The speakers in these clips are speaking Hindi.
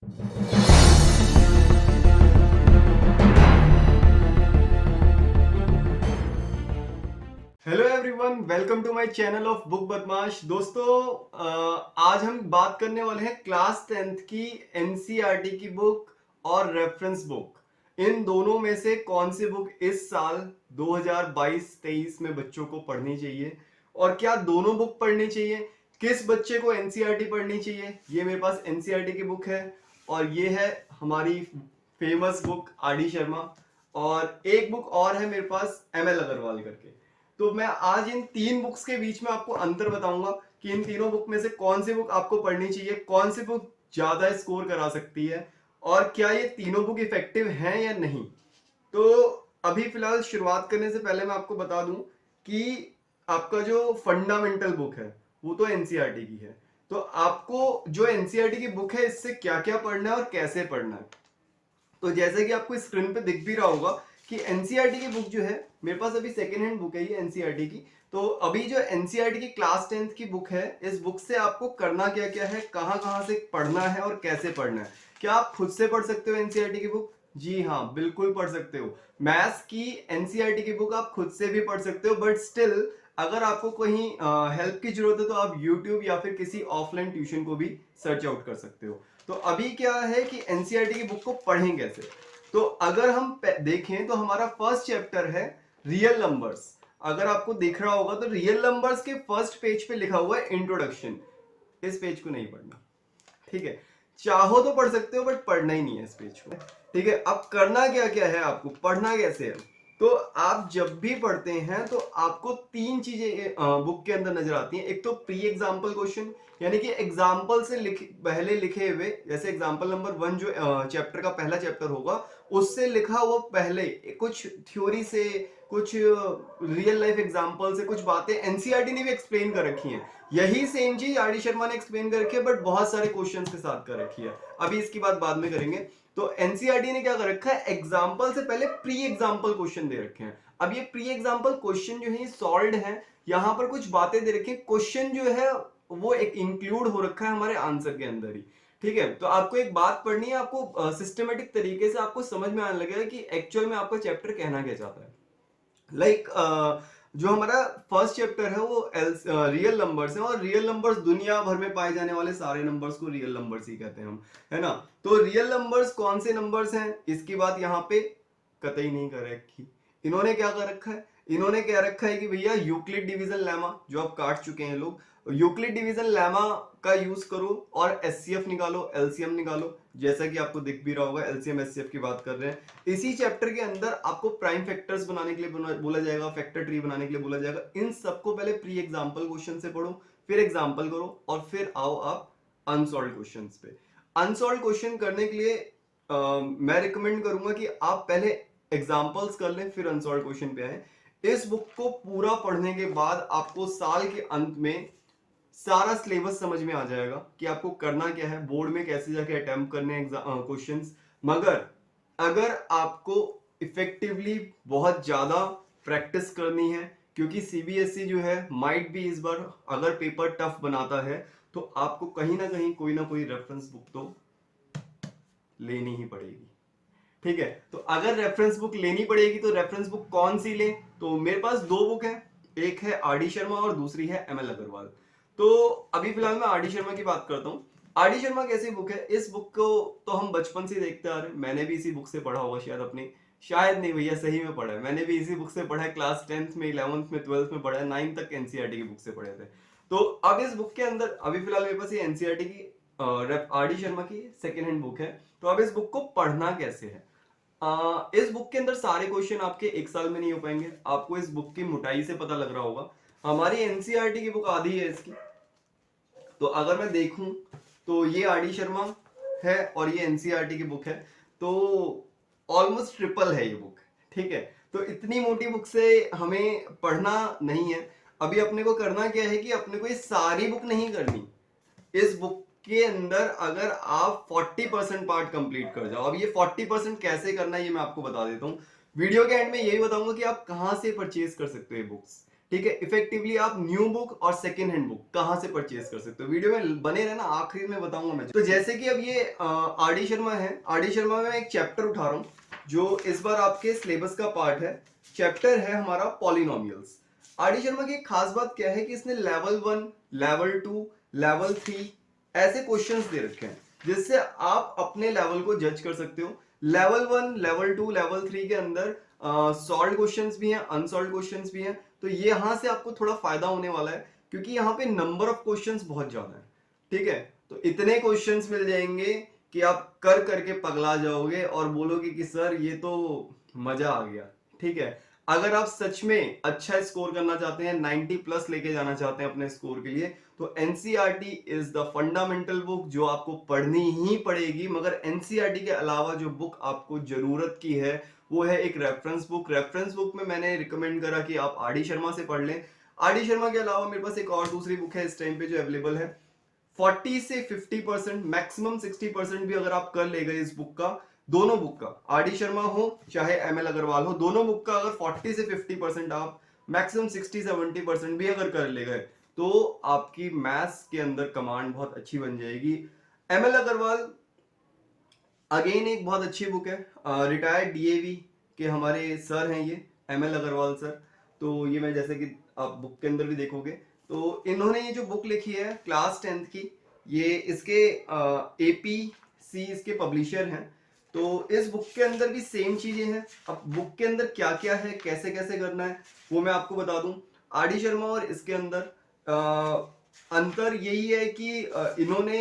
Hello everyone, welcome to my channel of book बदमाश। दोस्तों, आज हम बात करने वाले हैं क्लास 10th की एनसीईआरटी की बुक और रेफरेंस बुक। इन दोनों में से कौन सी बुक इस साल 2022-23 में बच्चों को पढ़नी चाहिए और क्या दोनों बुक पढ़नी चाहिए, किस बच्चे को एनसीईआरटी पढ़नी चाहिए। ये मेरे पास एनसीईआरटी की बुक है और ये है हमारी फेमस बुक आर.डी. शर्मा, और एक बुक और है मेरे पास एम.एल. अग्रवाल करके। तो मैं आज इन तीन बुक्स के बीच में आपको अंतर बताऊंगा कि इन तीनों बुक में से कौन सी बुक आपको पढ़नी चाहिए, कौन सी बुक ज्यादा स्कोर करा सकती है और क्या ये तीनों बुक इफेक्टिव हैं या नहीं। तो अभी फिलहाल शुरुआत करने से पहले मैं आपको बता दूं कि आपका जो फंडामेंटल बुक है वो तो एनसीईआरटी की है। तो आपको जो एनसीईआरटी की बुक है इससे क्या क्या पढ़ना है और कैसे पढ़ना है। तो जैसे कि आपको स्क्रीन पे दिख भी रहा होगा कि एनसीईआरटी की बुक जो है मेरे पास अभी सेकेंड हैंड बुक है ये एनसीईआरटी की। तो अभी जो एनसीईआरटी की क्लास 10th की बुक है, इस बुक से आपको करना क्या क्या है, कहाँ कहाँ से पढ़ना है और कैसे पढ़ना है। क्या आप खुद से पढ़ सकते हो एनसीईआरटी की बुक? जी हाँ, बिल्कुल पढ़ सकते हो। मैथ्स की एनसीईआरटी की बुक आप खुद से भी पढ़ सकते हो, बट स्टिल अगर आपको कहीं हेल्प की जरूरत है तो आप यूट्यूब या फिर किसी ऑफलाइन ट्यूशन को भी सर्च आउट कर सकते हो। तो अभी क्या है कि एनसीईआरटी की बुक को पढ़ें कैसे। तो अगर हम देखें तो हमारा फर्स्ट चैप्टर है रियल नंबर्स। अगर आपको दिख रहा होगा तो रियल नंबर्स के फर्स्ट पेज पे लिखा हुआ है इंट्रोडक्शन। इस पेज को नहीं पढ़ना, ठीक है। चाहो तो पढ़ सकते हो बट पढ़ना ही नहीं है इस पेज को, ठीक है। अब करना क्या क्या है, आपको पढ़ना कैसे है। तो आप जब भी पढ़ते हैं तो आपको तीन चीजें बुक के अंदर नजर आती हैं। एक तो प्री एग्जाम्पल क्वेश्चन, यानी कि एग्जाम्पल से पहले लिखे हुए, जैसे एग्जाम्पल नंबर 1 जो चैप्टर का पहला चैप्टर होगा उससे लिखा हुआ पहले कुछ थ्योरी से, कुछ रियल लाइफ एग्जाम्पल से कुछ बातें एनसीईआरटी ने भी एक्सप्लेन कर रखी हैं। यही सेम चीज आर.डी. शर्मा ने एक्सप्लेन कर रखी है बट बहुत सारे क्वेश्चंस के साथ कर रखी है। अभी इसकी बात बाद में करेंगे। तो एनसीईआरटी ने क्या कर रखा है, एग्जाम्पल से पहले प्री एग्जाम्पल क्वेश्चन दे रखे हैं। अब ये प्री एग्जाम्पल क्वेश्चन जो है सॉल्व है, यहाँ पर कुछ बातें दे रखी है, क्वेश्चन जो है वो एक इंक्लूड हो रखा है हमारे आंसर के अंदर ही, ठीक है। तो आपको एक बात पढ़नी है, आपको सिस्टमेटिक तरीके से आपको समझ में आने लगेगा कि एक्चुअल में आपका चैप्टर कहना क्या चाहता है। लाइक जो हमारा फर्स्ट चैप्टर है वो रियल नंबर्स है, और रियल नंबर्स दुनिया भर में पाए जाने वाले सारे नंबर्स को रियल नंबर्स ही कहते हैं हम, है ना। तो रियल नंबर्स कौन से नंबर्स हैं इसकी बात यहाँ पे कतई नहीं कर रखी। इन्होंने क्या कर रखा है, इन्होंने क्या रखा है कि भैया यूक्लिड डिवीजन लेमा जो आप काट चुके हैं लोग, यूक्लिड डिवीजन लेमा का यूज करो और एचसीएफ निकालो, एलसीएम निकालो। जैसा कि आपको दिख भी रहा होगा एलसीएम एचसीएफ की बात कर रहे हैं। इसी चैप्टर के अंदर आपको प्राइम फैक्टर्स बनाने के लिए बोला जाएगा, फैक्टर ट्री बनाने के लिए बोला जाएगा। इन सबको पहले प्री एग्जांपल क्वेश्चन से पढ़ो, फिर एग्जांपल करो और फिर आओ आप अनसॉल्व क्वेश्चंस पे। अनसॉल्व क्वेश्चन करने के लिए मैं रिकमेंड करूंगा कि आप पहले एग्जांपल्स कर लें फिर अनसॉल्व क्वेश्चन पे आए। इस बुक को पूरा पढ़ने के बाद आपको साल के अंत में सारा सिलेबस समझ में आ जाएगा कि आपको करना क्या है, बोर्ड में कैसे जाके अटेम्प्ट करने हैं क्वेश्चंस। मगर अगर आपको इफेक्टिवली बहुत ज्यादा प्रैक्टिस करनी है, क्योंकि सीबीएसई जो है माइट भी इस बार अगर पेपर टफ बनाता है तो आपको कहीं ना कोई रेफरेंस बुक तो लेनी ही पड़ेगी, ठीक है। तो अगर रेफरेंस बुक लेनी पड़ेगी तो रेफरेंस बुक कौन सी ले, तो मेरे पास दो बुक है, एक है आर.डी. शर्मा और दूसरी है एम.एल. अग्रवाल। तो अभी फिलहाल मैं आर.डी. शर्मा की बात करता हूँ। आर.डी. शर्मा कैसी बुक है, इस बुक को तो हम बचपन से देखते आ रहे हैं। मैंने भी इसी बुक से पढ़ा होगा शायद अपनी, शायद नहीं भैया सही में पढ़ा है, मैंने भी इसी बुक से पढ़ा है। क्लास 10th में, 11th में, 12th में पढ़ा है, 9th तक एनसीईआरटी की बुक से पढ़े थे। तो अब इस बुक के अंदर अभी फिलहाल मेरे पास ये एनसीईआरटी की आर.डी. शर्मा की सेकेंड हैंड बुक है। तो अब इस बुक को पढ़ना कैसे है। इस बुक के अंदर सारे क्वेश्चन आपके एक साल में नहीं हो पाएंगे। आपको इस बुक की मोटाई से पता लग रहा होगा, हमारी एनसीईआरटी की बुक आधी है इसकी। तो अगर मैं देखूं तो ये आर.डी. शर्मा है और ये एनसीईआरटी की बुक है, तो ऑलमोस्ट ट्रिपल है ये बुक, ठीक है। तो इतनी मोटी बुक से हमें पढ़ना नहीं है। अभी अपने को करना क्या है कि अपने को ये सारी बुक नहीं करनी। इस बुक के अंदर अगर आप 40% पार्ट कंप्लीट कर जाओ, अब ये 40% कैसे करना है ये मैं आपको बता देता हूँ। वीडियो के एंड में यही बताऊंगा कि आप कहां से परचेज कर सकते हो ये बुक्स, ठीक है। इफेक्टिवली आप न्यू बुक और सेकेंड हैंड बुक कहां से परचेज कर सकते हो, वीडियो में बने रहना, आखिरी में बताऊंगा मैं। तो जैसे कि अब ये आर डी शर्मा है, आर डी शर्मा में एक चैप्टर उठा रहा हूं जो इस बार आपके सिलेबस का पार्ट है। चैप्टर है हमारा पॉलिनोमियल्स। आर डी शर्मा की एक खास बात क्या है कि इसने लेवल 1, लेवल 2, लेवल 3 ऐसे क्वेश्चंस दे रखे हैं जिससे आप अपने लेवल को जज कर सकते हो। लेवल 1, लेवल 2, लेवल 3 के अंदर सॉल्व क्वेश्चंस भी हैं, अनसॉल्व क्वेश्चंस भी हैं। तो ये यहां से आपको थोड़ा फायदा होने वाला है क्योंकि यहाँ पे नंबर ऑफ क्वेश्चंस बहुत ज्यादा है। ठीक है, तो इतने क्वेश्चंस मिल जाएंगे कि आप कर करके पगला जाओगे और बोलोगे कि सर ये तो मजा आ गया। ठीक है, अगर आप सच में अच्छा स्कोर करना चाहते हैं, 90 प्लस लेके जाना चाहते हैं अपने स्कोर के लिए, तो NCERT is the fundamental book जो आपको पढ़नी ही पड़ेगी। मगर एनसीईआरटी के अलावा जो बुक आपको जरूरत की है वो है एक रेफरेंस बुक। रेफरेंस बुक में मैंने रिकमेंड करा कि आप आर डी शर्मा से पढ़ लें। आर डी शर्मा के अलावा मेरे पास एक और दूसरी बुक है इस टाइम पे जो अवेलेबल है। 40 से 50%, मैक्सिमम 60% भी अगर आप कर ले गए इस बुक का, दोनों बुक का, आर डी शर्मा हो चाहे एम एल अग्रवाल हो, दोनों बुक का अगर 40 से 50% आप, मैक्सिमम 60-70% भी अगर कर ले गए तो आपकी मैथ्स के अंदर कमांड बहुत अच्छी बन जाएगी। एम एल अग्रवाल अगेन एक बहुत अच्छी बुक है, रिटायर्ड डीएवी के हमारे सर हैं ये, एम एल अग्रवाल सर। तो ये मैं जैसे कि आप बुक के अंदर भी देखोगे तो इन्होंने ये जो बुक लिखी है क्लास 10th की, ये इसके एपीसी इसके पब्लिशर हैं। तो इस बुक के अंदर भी सेम चीजें हैं। अब बुक के अंदर क्या क्या है, कैसे कैसे करना है, वो मैं आपको बता दूं। आर डी शर्मा और इसके अंदर अंतर यही है कि इन्होंने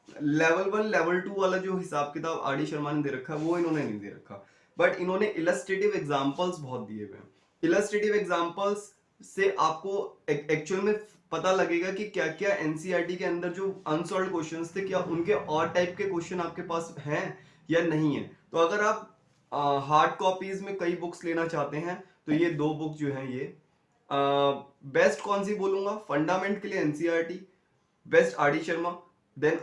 लेवल 1, लेवल 2 वाला जो हिसाब किताब आर डी शर्मा ने दे रखा है वो इन्होंने नहीं दे रखा, बट इन्होंने इलस्ट्रेटिव एग्जांपल्स बहुत दिए हुए हैं। इलस्ट्रेटिव एग्जांपल्स से आपको एक्चुअल में पता लगेगा कि क्या क्या एनसीईआरटी के अंदर जो अनसॉल्व क्वेश्चंस थे, क्या उनके और टाइप के क्वेश्चन आपके पास हैं या नहीं है। तो अगर आप हार्ड कॉपीज में कई बुक्स लेना चाहते हैं तो ये दो बुक जो हैं ये बेस्ट कौन सी बोलूंगा, फंडामेंट के लिए NCERT, best R D Sharma, then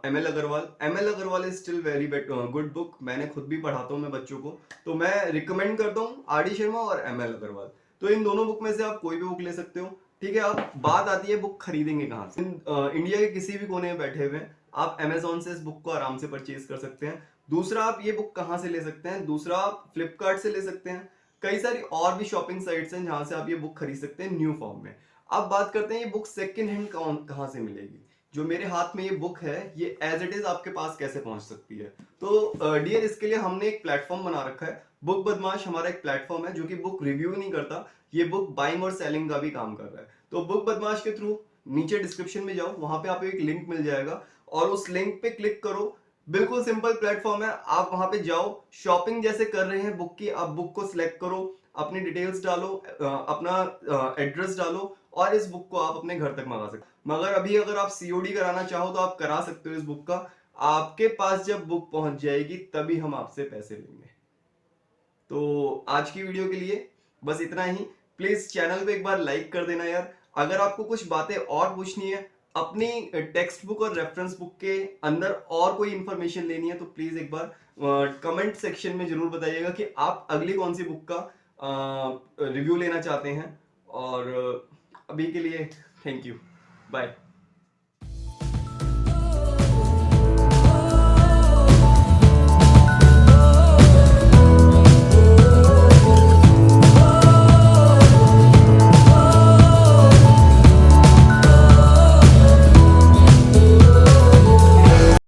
M L Agarwal. M L Agarwal is still very good book, मैंने खुद भी पढ़ाता हूँ मैं बच्चों को, तो मैं रिकमेंड करता हूँ आर डी शर्मा और एम एल अग्रवाल। तो इन दोनों बुक में से आप कोई भी बुक ले सकते हो। ठीक है, अब बात आती है बुक खरीदेंगे कहाँ से। इंडिया के किसी भी कोने में बैठे हुए आप अमेजोन से इस बुक को आराम से परचेज कर सकते हैं। दूसरा, आप ये बुक कहाँ से ले सकते हैं, दूसरा आप फ्लिपकार्ट से ले सकते हैं। कई सारी और भी शॉपिंग साइट्स हैं जहां से आप ये बुक खरीद सकते हैं न्यू फॉर्म में। अब बात करते हैं ये बुक सेकंड हैंड कहां से मिलेगी। जो मेरे हाथ में ये बुक है ये एज इट इज आपके पास कैसे पहुंच सकती है। तो डियर, इसके लिए हमने एक प्लेटफॉर्म बना रखा है। बुक बदमाश हमारा एक प्लेटफॉर्म है जो कि बुक रिव्यू नहीं करता, ये बुक बाइंग और सेलिंग का भी काम कर रहा है। तो बुक बदमाश के थ्रू नीचे डिस्क्रिप्शन में जाओ, वहां पे आपको एक लिंक मिल जाएगा और उस लिंक पे क्लिक करो। बिल्कुल सिंपल प्लेटफॉर्म है, आप वहां पे जाओ, शॉपिंग जैसे कर रहे हैं बुक की, आप बुक को सिलेक्ट करो, अपनी डिटेल्स डालो, अपना एड्रेस डालो और इस बुक को आप अपने घर तक मंगा सकते हो। मगर अभी अगर आप सीओडी कराना चाहो तो आप करा सकते हो इस बुक का। आपके पास जब बुक पहुंच जाएगी तभी हम आपसे पैसे लेंगे। तो आज की वीडियो के लिए बस इतना ही। प्लीज चैनल पे एक बार लाइक कर देना यार। अगर आपको कुछ बातें और पूछनी है, अपनी टेक्स्ट बुक और रेफरेंस बुक के अंदर और कोई इंफॉर्मेशन लेनी है तो प्लीज एक बार कमेंट सेक्शन में जरूर बताइएगा कि आप अगली कौन सी बुक का रिव्यू लेना चाहते हैं। और अभी के लिए थैंक यू, बाय।